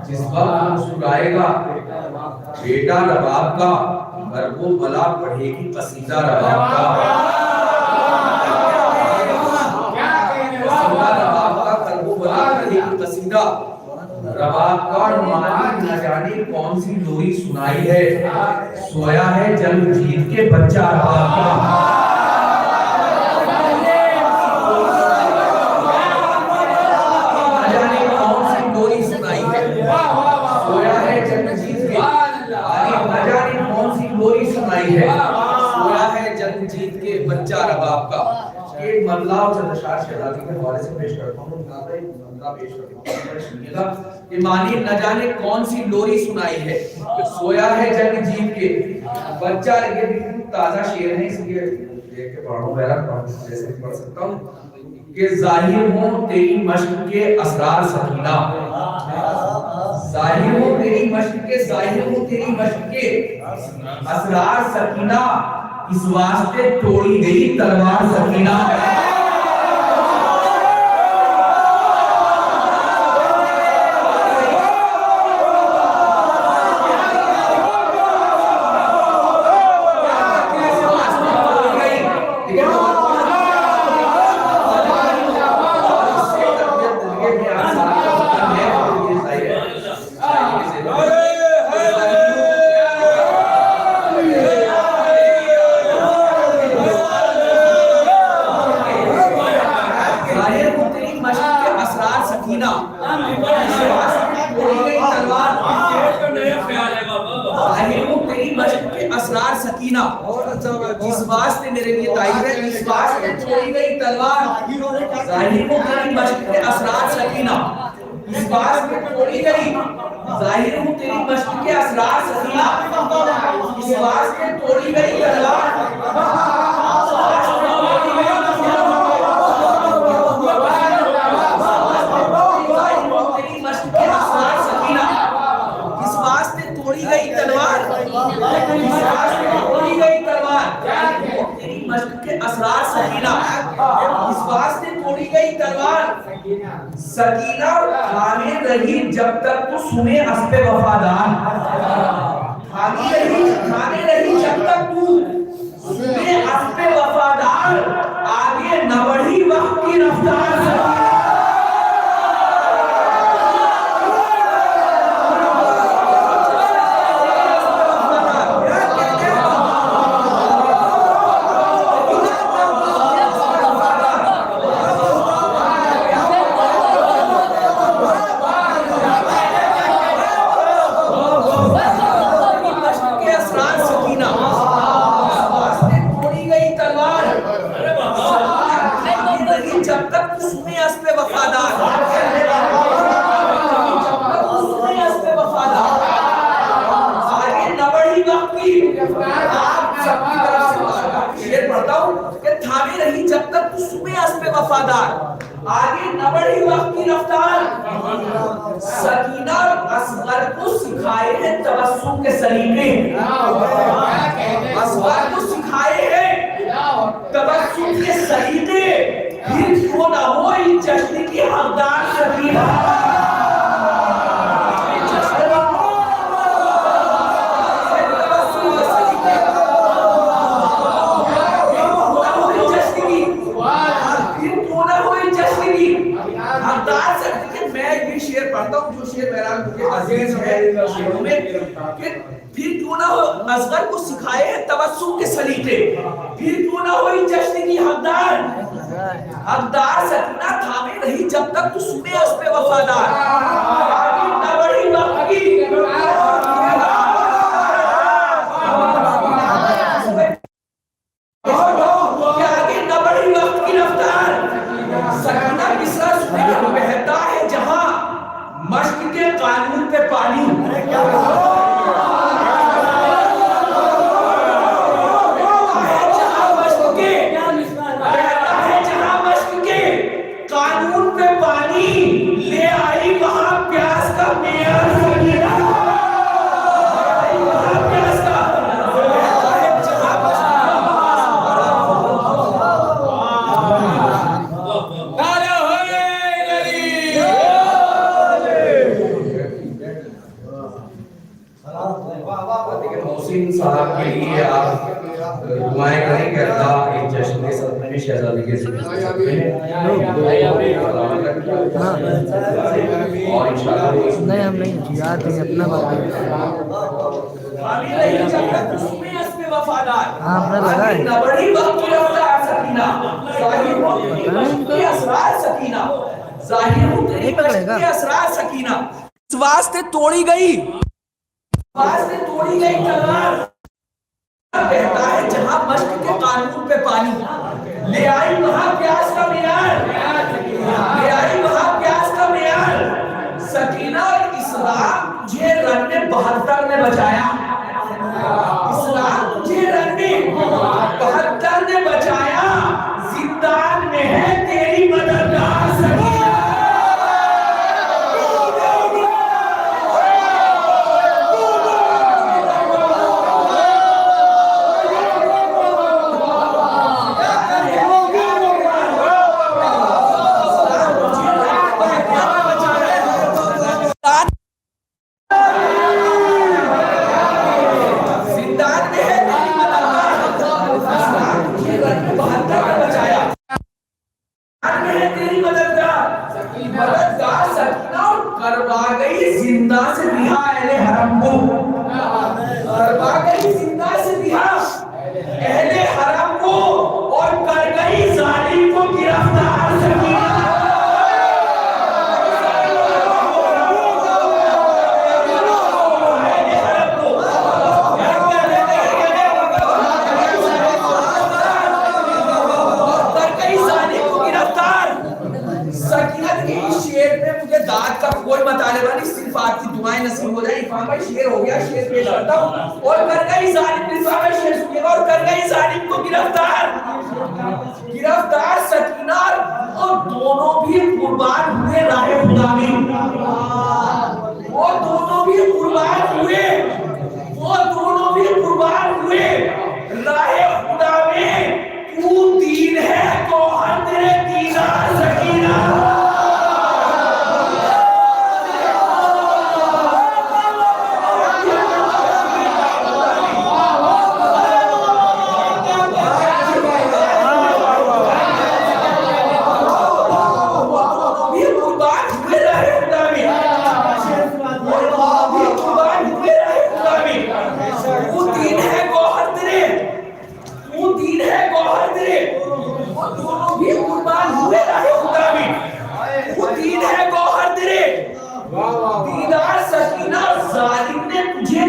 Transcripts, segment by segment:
जिस वक्त मुस्कुराएगा बेटा रबाब का, वो भला पढ़ेगी कसीदा रबाब का। रबाब का वो भला पढ़ेगी कसीदा रबाब का। मानी न जाने कौन सी लोरी सुनाई है, सोया है जंग जीत के बच्चा रबाब का। बच्चा रबाब का एक मल्ला और चंद्रशाह शहजादी के हवाले से पेश करता हूं। पेश करता हूं, सुनिएगा। कि मानी न जाने कौन सी लोरी सुनाई है, सोया है जंग जीत के बच्चा। ये बिल्कुल ताजा शेर है, इसलिए देख के पढ़ो, जैसे पढ़ सकता हूं। कि जाहिर हो तेरी मश्क के असरार सकीना, जाहिर हो तेरी मश्क के, जाहिर हो तेरी मश्क के असरार सकीना, इस वास्ते तोड़ी गई तलवार सकीना। इस वास्ते मेरे लिए तारीफ है, इस वास्ते छोड़ी गई तलवार, जाहिर हो तेरी मश्क के असरार सकीना, इस वास्ते छोड़ी गई, जाहिर हो तेरी मश्क के असरार सकीना, इस वास्ते छोड़ी गई तलवार। असरार सकीना, इस वास्ते तोड़ी गई तलवार। सकीना थामे रही जब तक तू सुने अस्पे वफादार, थामे रही जब तक तू सुने अस्पे वफादार, आगे न बढ़ी वक्त की रफ्तार। आगे न बढ़ी वक्त की रफ्तार। सकीना असगर को सिखाए हैं तबस्सुम के सलीके, असगर को सिखाए हैं तबस्सुम के सलीके, फिर क्यों ना हो इन जश्न की हकदार सकीना। जो शेर मेरा मुझे अजीज है शेरों में, कि फिर क्यों ना हो असगर को सिखाए हैं तबस्सुम के सलीके, फिर क्यों ना हो इन जश्न की हकदार। हकदार सकीना थामे रही जब तक तू सुने उस पे वफादार, आगे न बढ़ी वक्त की आगे न बढ़ी वक्त की रफ्तार। सकीना किसरा सुने बहता है जहां मश्क के कानून पे पानी। कानून पे पानी ले आई वहां प्यास का मेयर सकीना। के लिए आप दुआएं करें कि अल्लाह एक जश्न के सदमे में शहजादी के और इंशाल्लाह नहीं हम नहीं याद नहीं अपना बात वफादार हाँ अपना लगा है बड़ी वक्त की रफ्तार सकीना असरार सकीना नहीं पकड़ेगा असरार सकीना वास्ते तोड़ी गई तलवार बहता है जहां मश्क के कानून पे पानी ले आई वहां प्यास का मियार सकीना और इस्लाम तुझे रन में 72 में बचाया इस्लाम तुझे रन में 72 में बचाया जिंदान में है तेरी मददगार सकीना करवा गई जिंदा से रिहा अहले हरम को करवा गई जिंदा से रिहा अहले हरम को और कर गई जालिम को गिरफ्तार सकीना का कोई मुतालिबा नहीं, सिर्फ आपकी दुआएं नसीब हो जाए। इमाम भाई शेर हो गया, शेर पेश करता हूं। और कर गई जालिम, इमाम भाई शेर सुनिएगा। और कर गई जालिम को गिरफ्तार सकीना और दोनों भी कुर्बान हुए राहे खुदा में। वो दोनों भी कुर्बान हुए राहे खुदा में। तू दीन है तो हर तेरे दीदार सकीना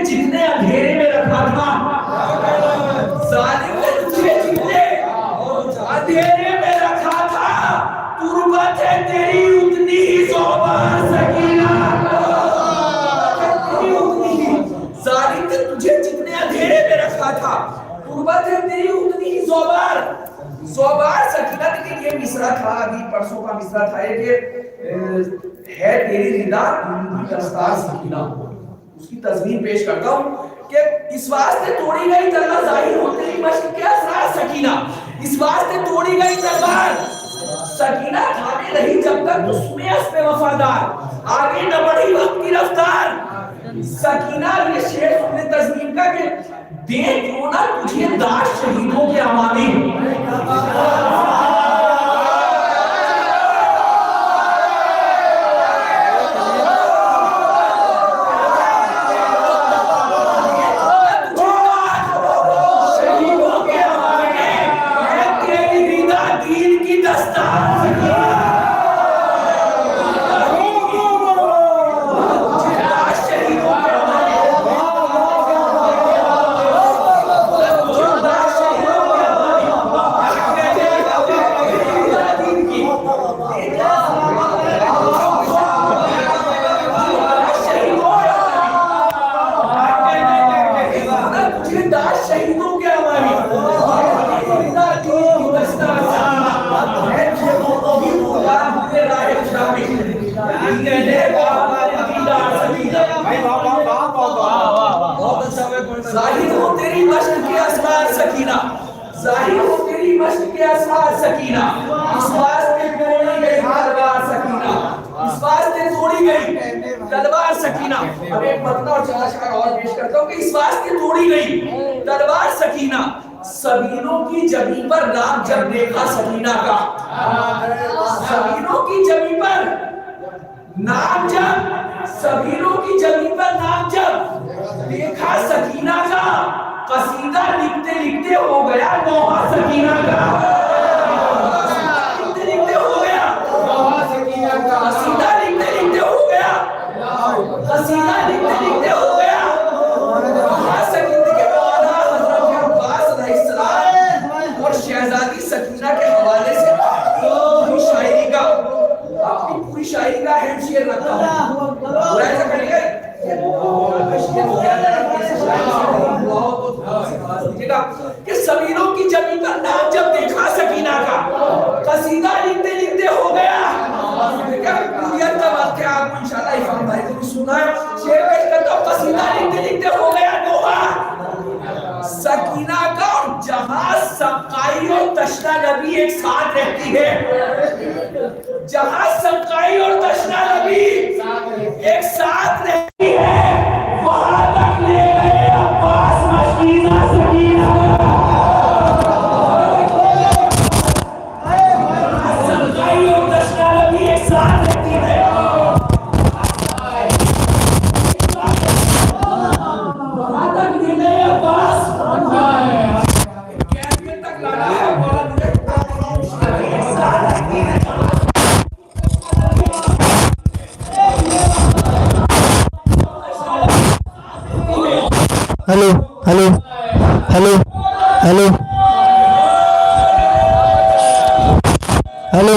जितने अंधेरे में रखा था, जालिम ने तुझे जितने अंधेरे में रखा था, तुर्बत है तेरी उतनी ही ज़ोबार सकीना। जालिम ने तुझे जितने अंधेरे में रखा था, तुर्बत है तेरी उतनी ही ज़ोबार सकीना। देखिए ये मिसरा था, अभी परसों का मिसरा था ये है तेरी रिदा दस्तार सकीना। उसकी तस्वीर पेश करता हूं कि इस वास्ते तोड़ी गई तलवार जाहिर होते ही मश्क के असरार सकीना। इस वास्ते तोड़ी गई तलवार सकीना थामे रही जब तक उसमें पे वफादार। आगे न बढ़ी वक्त की रफ्तार सकीना। ये शेर सुनने तस्वीर का कि देख क्यों ना तुझे दाश शहीदों के अमामी। जाहिर हो तेरी मश्क के असरार सकीना, जाहिर हो तेरी मश्क के असरार सकीना। इस वास्ते तोड़ी गई तलवार सकीना, इस वास्ते तोड़ी गई तलवार सकीना। अब एक मतलब और 4 अशआर और पेश करता हूं कि इस वास्ते तोड़ी गई तलवार सकीना। सबीनों की जमी पर नाम जब देखा सकीना का, सबीनों की जमी पर नाम जब, सबीनों की जमी पर नाम जब देखा सकीना का, कसीदा लिखते लिखते हो गया नौहा सकीना का। लिखते लिखते हो गया नौहा सकीना का, कसीदा लिखते लिखते हो गया, कसीदा लिखते लिखते हो गया नौहा सकीना के मौला हज़रत अब्बास अलैहिस्सलाम और शहजादी सकीना के हवाले से पूरी शायरी का, अपनी पूरी शायरी का हेड शेयर रखा हूं। पूरा ऐसा करेंगे कि सबीरों की जमी पर नाम जब देखा सकीना का, कसीदा लिखते लिखते हो गया। का वाक्य आपको इंशाल्लाह इफाम भाई को भी सुना है, शेर पेश करता हूं। कसीदा लिखते लिखते हो गया नोहा सकीना का, और जहां सकाई और तशना नबी एक साथ रहती है, जहां सकाई और तशना नबी एक साथ रहती है, वहां तक ले गए अब्बास मशीना सकीना। सकाई और तशना नबी एक साथ रहती है, वहां तक ले गए अब्बास, कैफियत तक लाना है। Hello hello hello hello hello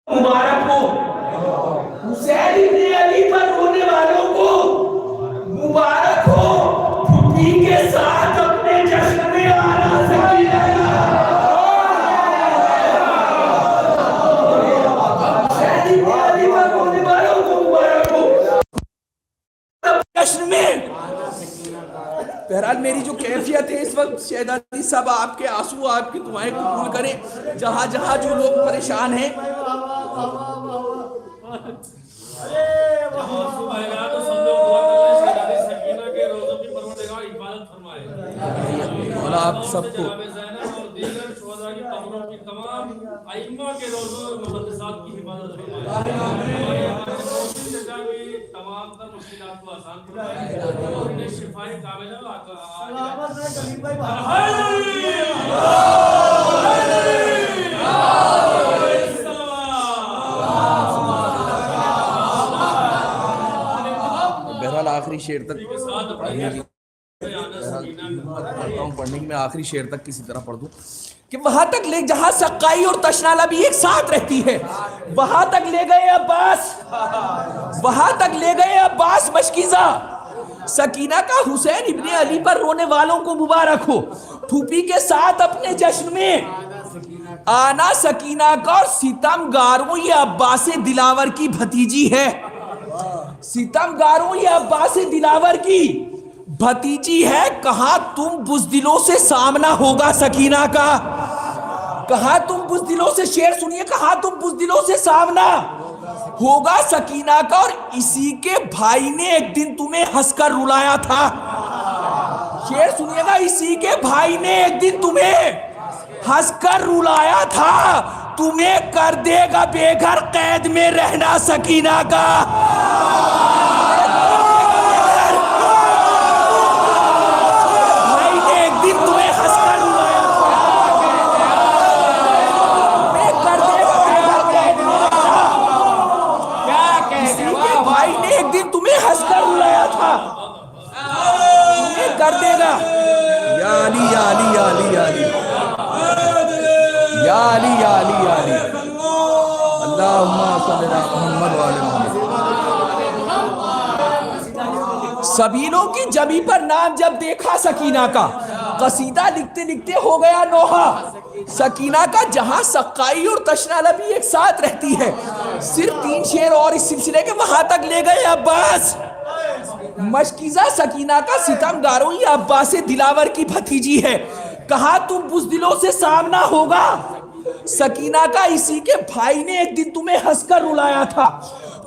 मुबारक हो हुसैन इब्ने अली पर रोने वालों को, मुबारक हो फूफी के साथ अपने जश्न में आना सकीना। हुसैन इब्ने अली पर रोने वालों को मुबारक हो जश्न में। बहरहाल मेरी जो कैफियत है इस वक्त, शहजादी साहब आपके आंसू आपकी दुआएं कबूल करें। जहां जहां जो लोग परेशान हैं, मौला आप सबको तमाम तर मुश्किलात को आसान फरमाए, शिफाए कामिला बहरहाल आखिरी शेर तक पढ़ने की, मैं आखिरी शेर तक किसी तरह पढ़ दूं कि वहां तक ले जहां सकाई और तशनाला भी एक साथ रहती है, वहां तक ले गए अब्बास, वहां तक ले गए अब्बास मशकीजा सकीना का। हुसैन इब्ने अली पर रोने वालों को मुबारक हो फूफी के साथ अपने जश्न में आना सकीना का। और सितमगारों ये अब्बास दिलावर की भतीजी है, सितमगारों ये अब्बास दिलावर की भतीजी है। कहा तुम बुज़दिलों से सामना होगा सकीना का, कहा तुम बुज़दिलों से, शेर सुनिए, कहा तुम बुज़दिलों से सामना होगा सकीना का। और इसी के भाई ने एक दिन तुम्हें हंसकर रुलाया था, शेर सुनिएगा, इसी के भाई ने एक दिन तुम्हें हंसकर रुलाया था, तुम्हें कर देगा बेघर कैद में रहना सकीना का। भाई ने एक दिन तुम्हें हंसकर रुलाया था, तुम्हें कर देगा बेघर कैद में रहना। क्या कहते हो? भाई ने एक दिन तुम्हें हंसकर रुलाया था, तुम्हें कर देगा। या अली या अली या अली या अली या अली या अली या अली, अल्लाहुम्मा सल्ली अला मुहम्मद व अली मुहम्मद। सबीलों की जमी पर नाम जब देखा सकीना का, कसीदा लिखते लिखते हो गया नोहा। सकीना का जहां सकाई और तशना लबी एक साथ रहती है, सिर्फ 3 शेर और इस सिलसिले के वहां तक ले गए अब्बास। मशकीजा सकीना का सितमगारों ये अब्बास दिलावर की भतीजी है, कहा तुम बुज़दिलों से सामना होगा। सकीना का इसी के भाई ने एक दिन तुम्हें हंसकर रुलाया था,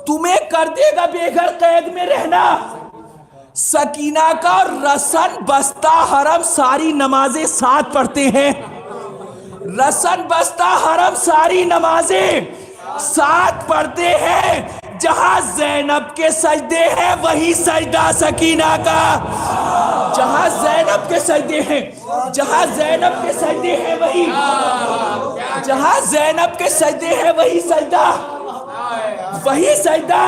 तुम्हें कर देगा बेघर कैद में रहना। सकीना का रसन बस्ता हरम सारी नमाजें साथ पढ़ते हैं, रसन बस्ता हरम सारी नमाजें साथ पढ़ते हैं। जहां जैनब के सजदे हैं वही सजदा सकीना का, जहां जैनब के सजदे हैं, जहां जैनब के सजदे हैं वही, जहां जैनब के सजदे हैं वही सजदा, वही सजदा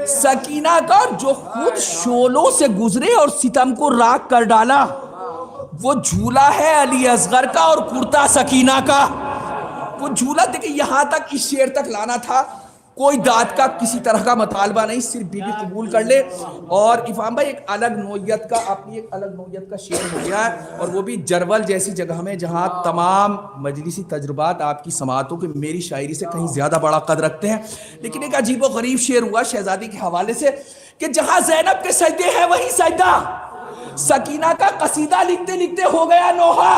सकीना का। जो खुद शोलों से गुजरे और सितम को राख कर डाला, वो झूला है अली असगर का और कुर्ता सकीना का। वो झूला देखिए यहां तक, इस शेर तक लाना था। कोई दाद का किसी तरह का मतालबा नहीं, सिर्फ बीबी कबूल कर ले। और इफाम भाई एक अलग नौयत का, अपनी एक अलग नौयत का शेर हो गया है, और वो भी जरवल जैसी जगह में जहां तमाम मजलिसी तजुर्बात आपकी समातों के मेरी शायरी से कहीं ज्यादा बड़ा कद रखते हैं। लेकिन एक अजीब व गरीब शेर हुआ शहजादी के हवाले से कि जहां जैनब के सजदे हैं वही सजदा। सकीना का कसीदा लिखते लिखते हो गया नोहा।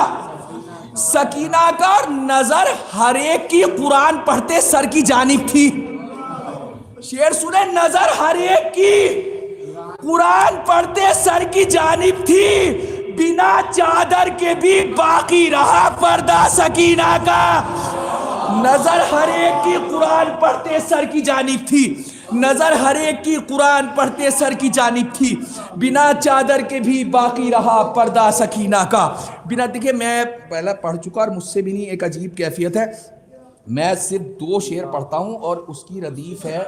सकीना का नजर हर एक की कुरान पढ़ते सर की जानिब थी। शेर सुने, नजर हर एक की कुरान पढ़ते सर की जानिब थी, बिना चादर के भी बाकी रहा पर्दा सकीना का। नजर हर एक की कुरान पढ़ते सर की जानिब थी, नजर हर एक की कुरान पढ़ते सर की जानिब थी, बिना चादर के भी बाकी रहा पर्दा सकीना का। बिना देखिए मैं पहले पढ़ चुका और मुझसे भी नहीं, एक अजीब कैफियत है। मैं सिर्फ 2 शेर पढ़ता हूँ और उसकी रदीफ है,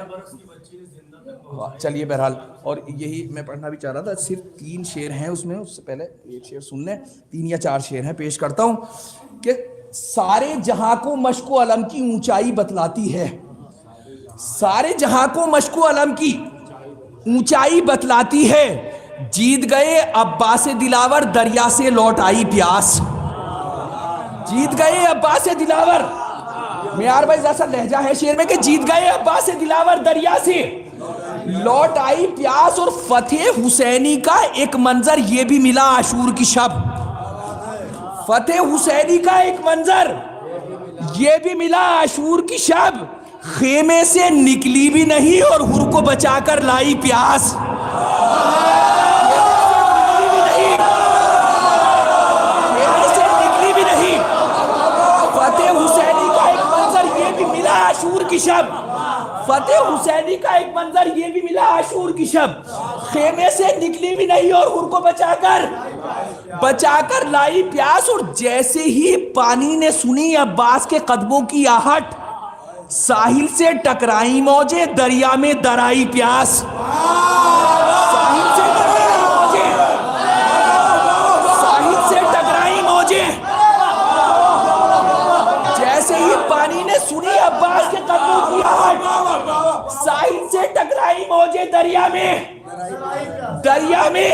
चलिए बहरहाल, और यही मैं पढ़ना भी चाह रहा था। सिर्फ 3 शेर हैं उसमें, उससे पहले एक शेर सुन लें। 3 या 4 शेर हैं, पेश करता हूँ कि सारे जहां को मशको अलम की ऊंचाई बतलाती है, सारे जहां को मशको अलम की ऊंचाई बतलाती है। जीत गए अब्बास दिलावर दरिया से लौट आई प्यास, जीत गए अब्बास दिलावर। मियार भाई जैसा लहजा है शेर में कि जीत गए अब्बास दिलावर दरिया से लौट आई प्यास। और फतेह हुसैनी का एक मंजर ये भी मिला आशूर की शब, फतेह हुसैनी का एक मंजर ये भी मिला आशूर की शब। खेमे से निकली भी नहीं और हुर को बचाकर लाई प्यास, खेमे से निकली भी नहीं। फतेह हुसैनी का एक मंजर ये भी मिला आशूर की शब, फतेह हुसैनी का एक मंजर ये भी मिला आशूर की शब। खेमे से निकली भी नहीं और हुर को बचाकर लाई प्यास। और जैसे ही पानी ने सुनी अब्बास के कदमों की आहट, साहिल से टकराई मौजे दरिया में दराई प्यास, साहिल से टकराई मौजे, साहिल से टकराई मौजे। जैसे ही पानी ने सुनी अब्बास के कदमों की आहट, साहिल से टकराई मौजे दरिया में, दरिया में।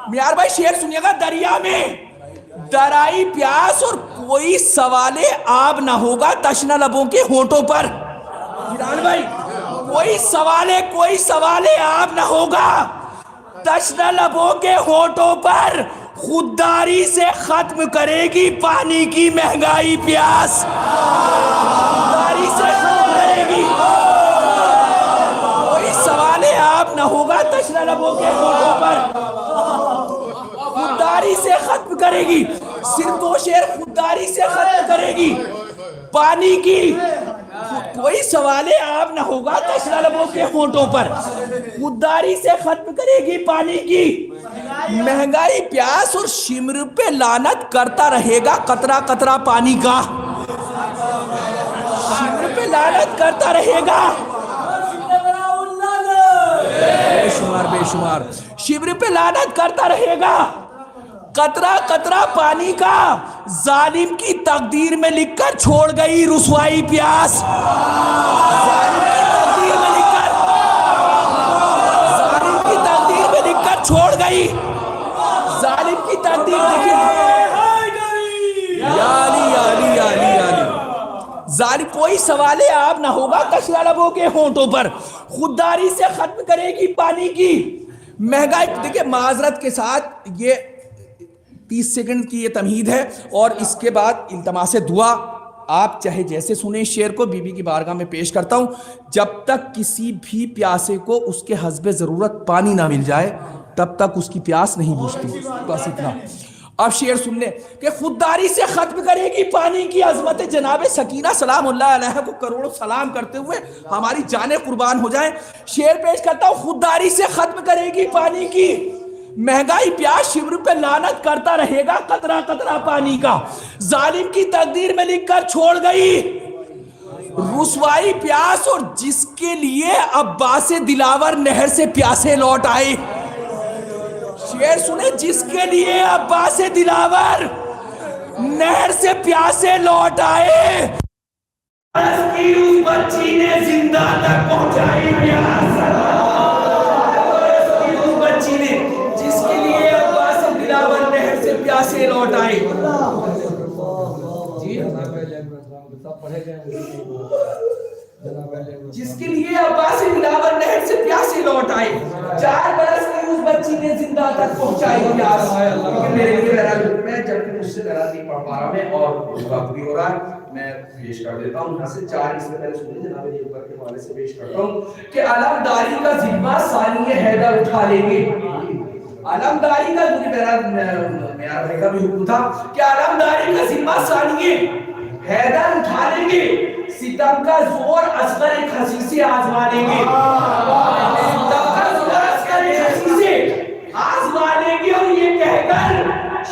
मियार भाई शेर सुनिएगा, दरिया में दराई प्यास। और कोई सवाले आब ना होगा तशना लबों के होंठों पर। भाई कोई सवाले आब ना होगा तशना लबों के होंठों पर। खुददारी से खत्म करेगी पानी की महंगाई प्यास, खुददारी से खत्म करेगी। कोई सवाले आब ना होगा तशना लबों के होंठों पर, खुददारी से खत्म करेगी। सिर्फ 2 शेर, खुददारी से खत्म करेगी पानी की। कोई सवाले आब ना होगा तशना लबों के होंठों पर, खुददारी से खत्म करेगी पानी की महंगाई प्यास। और शिमर पे लानत करता रहेगा कतरा कतरा पानी का, शिमर पे लानत करता रहेगा बेशुमार बेशुमार, शिमर पे लानत करता रहेगा कतरा कतरा पानी का जालिम की तकदीर में लिखकर छोड़ गई रुसवाई प्यास। जालिम की तकदीर में लिखकर, जालिम की तकदीर में लिखकर छोड़ गई, जालिम की तकदीर देखिए। याली याली याली याली जालिम, कोई सवाल आप ना होगा कशला लबों के होंठों पर, खुददारी से खत्म करेगी पानी की महंगाई। देखिए माजरत के साथ ये 30 सेकंड की ये तमहीद है और इसके बाद इल्तमास दुआ, आप चाहे जैसे सुने इस शेर को, बीबी की बारगाह में पेश करता हूं। जब तक किसी भी प्यासे को उसके हस्बे जरूरत पानी ना मिल जाए तब तक उसकी प्यास नहीं बुझती। बस इतना। अब शेर सुन ले कि खुददारी से खत्म करेगी पानी की अजमत जनाब सकीना सलामुल्लाह अलैहा को करोड़ों सलाम करते हुए हमारी जाने कुर्बान हो जाए। शेर पेश करता हूं, खुददारी से खत्म करेगी पानी की महंगाई, प्यास शिब्र पे लानत करता रहेगा कतरा कतरा पानी का, जालिम की तकदीर में लिखकर छोड़ गई रुसवाई प्यास। और जिसके लिए अब्बास दिलावर नहर से प्यासे लौट आए। शेर सुने, जिसके लिए अब्बास दिलावर नहर से प्यासे लौट आए, की उस बच्ची ने जिंदा तक पहुंचाई प्यास। उस बच्ची ने जिसके लिए अब्बास दिलावर नहर से प्यासे लौट आए। जिसके लिए अब्बास दिलावर नहर से प्यासे लौट आए, 4 बरस की उस बच्ची ने जिंदा तक पहुंचाई प्यास। मेरे लिए मैं जबकि मुझसे गलत नहीं पढ़ पा रहा मैं और वक्त भी हो रहा है, मैं पेश कर देता हूं यहाँ से 4। इससे पहले सुनिए जनाब ये ऊपर के हवाले से पेश करता हूं कि अलमदारी का जिम्मा सानिए हैदर उठा लेंगे। अलमदारी का, मुझे मेरा भाई का भी हुक्म था कि अलमदारी का जिम्मा सानिए हैदर उठा लेंगे, सितम का जोर असगर एक हंसी से आजमा लेंगे। सितम का जोर असगर एक हंसी से आजमा लेंगे। और ये कहकर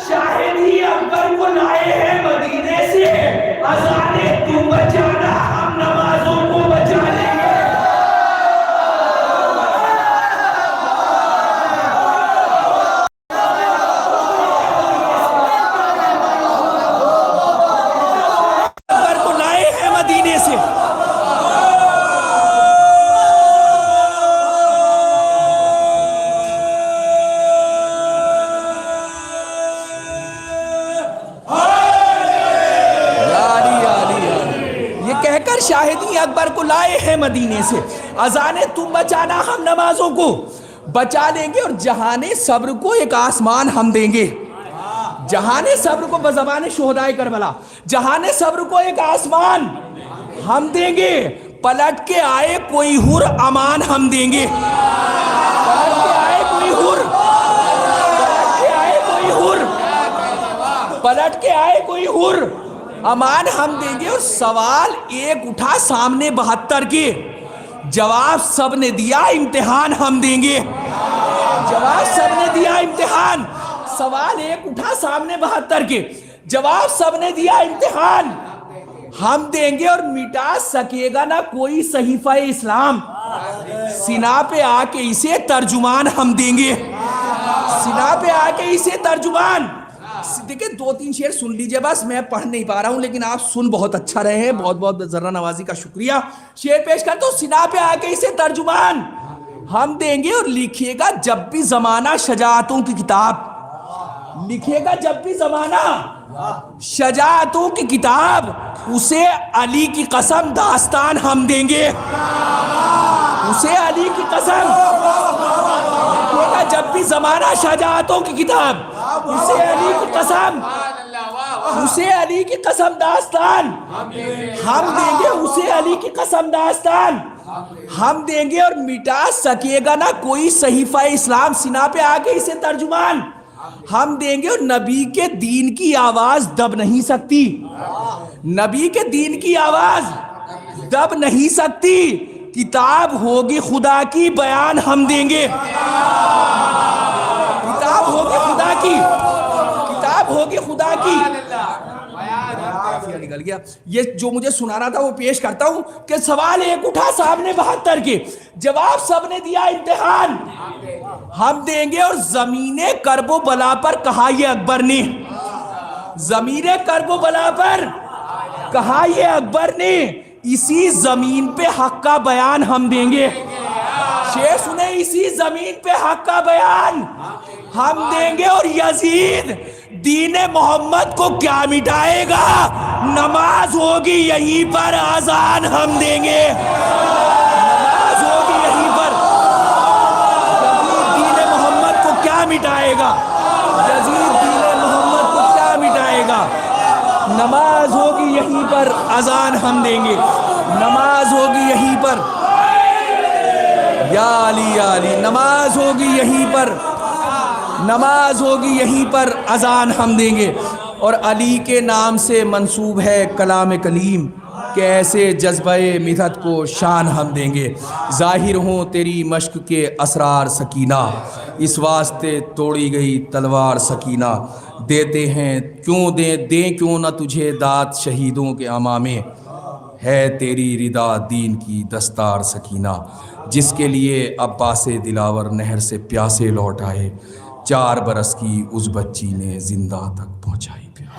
शाहिद ही अकबर को लाए हैं मदीने से, अज़ाने तुम बचाना हम नमाजों को बचा लेंगे। शाहिदी अकबर को लाए हैं मदीने से, अजाने तुम बचाना हम नमाजों को बचा लेंगे। और जहाने सब्र को एक आसमान हम देंगे, जहाने सब्र को बज़बाने शुहदाए करबला, जहाने सब्र को एक आसमान हम देंगे। पलट के आए कोई हुर अमान हम देंगे। पलट के आए कोई हुर, पलट के आए कोई हुर, पलट के आए कोई हुर अमान हम देंगे। और सवाल एक उठा सामने 72 के, जवाब सब ने दिया इम्तिहान हम देंगे। जवाब सब ने दिया इम्तिहान। सवाल एक उठा सामने 72 के, जवाब सब ने दिया इम्तिहान हम देंगे। और मिटा सकेगा ना कोई सहीफा इस्लाम, सीना पे आके इसे तर्जुमान हम देंगे। सीना पे आके इसे तर्जुमान। देखिए 2-3 शेर सुन लीजिए, बस मैं पढ़ नहीं पा रहा हूं लेकिन आप सुन बहुत अच्छा रहे हैं, बहुत बहुत जर्रा नवाजी का शुक्रिया। शेर पेश कर, तो सिना पे आके इसे तर्जुमान हम देंगे। और लिखिएगा जब भी जमाना शजाअतों की किताब, लिखिएगा जब भी जमाना शजाअतों की किताब, उसे अली की कसम दास्तान हम देंगे। उसे अली की कसम, लिखिएगा जब भी जमाना शजाअतों की किताब, उसे अली की कसम, उसे अली की कसम दास्तान हम देंगे। उसे अली की कसम दास्तान हम देंगे। और मिटा सकेगा ना कोई सहीफा इस्लाम, सीना पे आके इसे तर्जुमान हम देंगे। और नबी के दीन की आवाज दब नहीं सकती, नबी के दीन की आवाज दब नहीं सकती। किताब होगी खुदा की बयान हम देंगे। किताब होगी खुदा की, किताब होगी खुदा की। गया। ये जो मुझे सुनाना था वो पेश करता हूं कि सवाल एक उठा साहब ने 72 के, जवाब सबने दिया इम्तिहान हम देंगे। और जमीने करबो बला पर कहा ये अकबर ने, जमीने करबो बला पर कहा ये अकबर ने, इसी जमीन पे हक का बयान हम देंगे। शेर सुने, इसी जमीन पे हक का बयान हम देंगे। और यजीद दीने मोहम्मद को क्या मिटाएगा, नमाज होगी यहीं पर, अजान हम देंगे। नमाज होगी यहीं पर, यजीद दीने मोहम्मद को क्या मिटाएगा, यजीद दीने मोहम्मद को क्या मिटाएगा, नमाज होगी यहीं पर, अजान हम देंगे। नमाज होगी यहीं पर, या अली, नमाज होगी यहीं पर, नमाज होगी यहीं पर, अजान हम देंगे। और अली के नाम से मंसूब है कलाम कलीम, कि ऐसे जज्बे मिदत को शान हम देंगे। जाहिर हों तेरी मश्क के असरार सकीना, इस वास्ते तोड़ी गई तलवार सकीना। देते हैं क्यों दें क्यों ना तुझे दात शहीदों के अमामे, है तेरी रिदा दीन की दस्तार सकीना। जिसके लिए अब्बास दिलावर नहर से प्यासे लौट आए, 4 बरस की उस बच्ची ने जिंदा तक पहुंचाई।